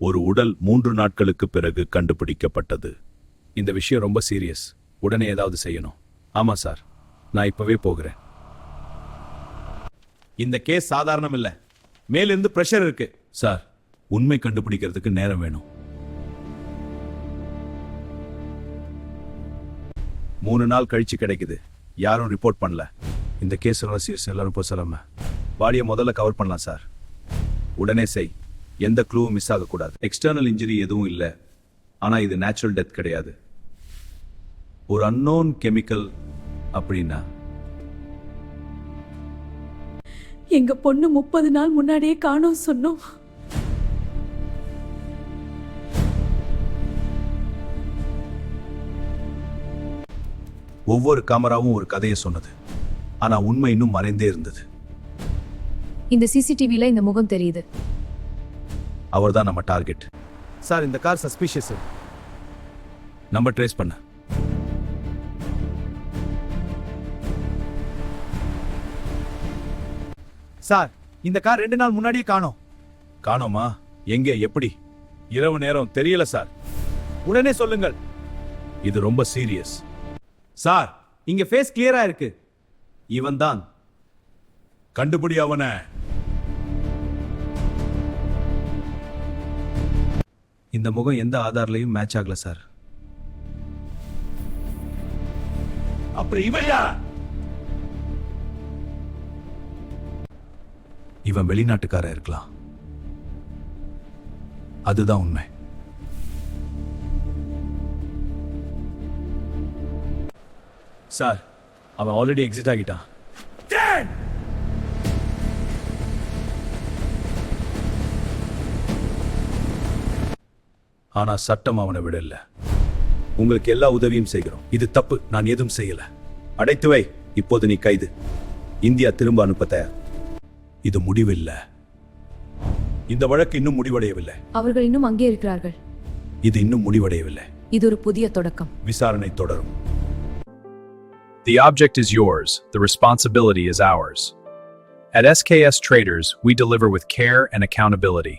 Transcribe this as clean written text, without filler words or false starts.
ஒரு உடல் 3 நாட்களுக்கு பிறகு கண்டுபிடிக்கப்பட்டது. இந்த விஷயம் ரொம்ப சீரியஸ். உடனே ஏதாவது செய்யணும். ஆமா சார், நான் இப்பவே போகிறேன். இந்த கேஸ் சாதாரணம் இல்ல. மேலிருந்து பிரஷர் இருக்கு. சார், உண்மை கண்டுபிடிக்கிறதுக்கு நேரம் வேணும். 3 நாள் கழிச்சு கிடைக்குது. யாரும் ரிப்போர்ட் பண்ணல. இந்த கேஸ் சீரியஸ். எல்லாரும் போய் சொல்லாம பாடியை முதல்ல கவர் பண்ணலாம் சார். உடனே செய். எந்த க்ளூவும் மிஸ் ஆகக்கூடாது. எக்ஸ்டர்னல் இன்ஜுரி எதுவும் இல்லை. ஆனா இது நேச்சுரல் டெத் கிடையாது. ஒரு அன்னோன் கெமிக்கல். அப்படின்னா எங்க பொண்ணு 30 நாள் முன்னாடியே காணோம் சொன்னோம். ஒவ்வொரு கேமராவும் ஒரு கதையை சொன்னது. ஆனா உண்மை இன்னும் மறைந்தே இருந்தது. இந்த சிசிடிவில இந்த முகம் தெரியுது. அவர்தான் நம்ம டார்கெட். சார், இந்த கார் சஸ்பிஷியஸ். நம்பர் ட்ரேஸ் பண்ண. சார், இந்த கார் 2 நாள் முன்னாடியே காணோம். காணோமா? எங்கே? எப்படி? இரவு நேரம் தெரியல சார். உடனே சொல்லுங்கள். இது ரொம்ப சீரியஸ். சார், இங்க ஃபேஸ் கிளியரா இருக்கு. இவன் தான். கண்டுபிடி அவனை. இந்த முகம் எந்த ஆதார்லையும் மேட்ச் ஆகல சார். அப்புறம் இவன் யார்? இவன் வெளிநாட்டுக்காரன் இருக்கலாம். அதுதான் உண்மை. சார், அவன் ஆல்ரெடி எக்ஸிட் ஆகிட்டான். ஆனா சட்டம் அவனை விடல. உங்களுக்கு எல்லா உதவியும் செய்கிறோம். இது தப்பு. நான் எதுவும் செய்யல. அடைத்து வை. இப்போது நீ கைது. இந்தியா திரும்ப அனுப்ப தயார். இது முடிவில்லை. இந்த வழக்கு இன்னும் முடிவடையவில்லை. அவர்கள் இன்னும் அங்கே இருக்கிறார்கள். இது இன்னும் முடிவடையவில்லை. இது ஒரு புதிய தொடக்கம். விசாரணை தொடரும். The object is yours, the responsibility is ours. At SKS Traders, we deliver with care and accountability.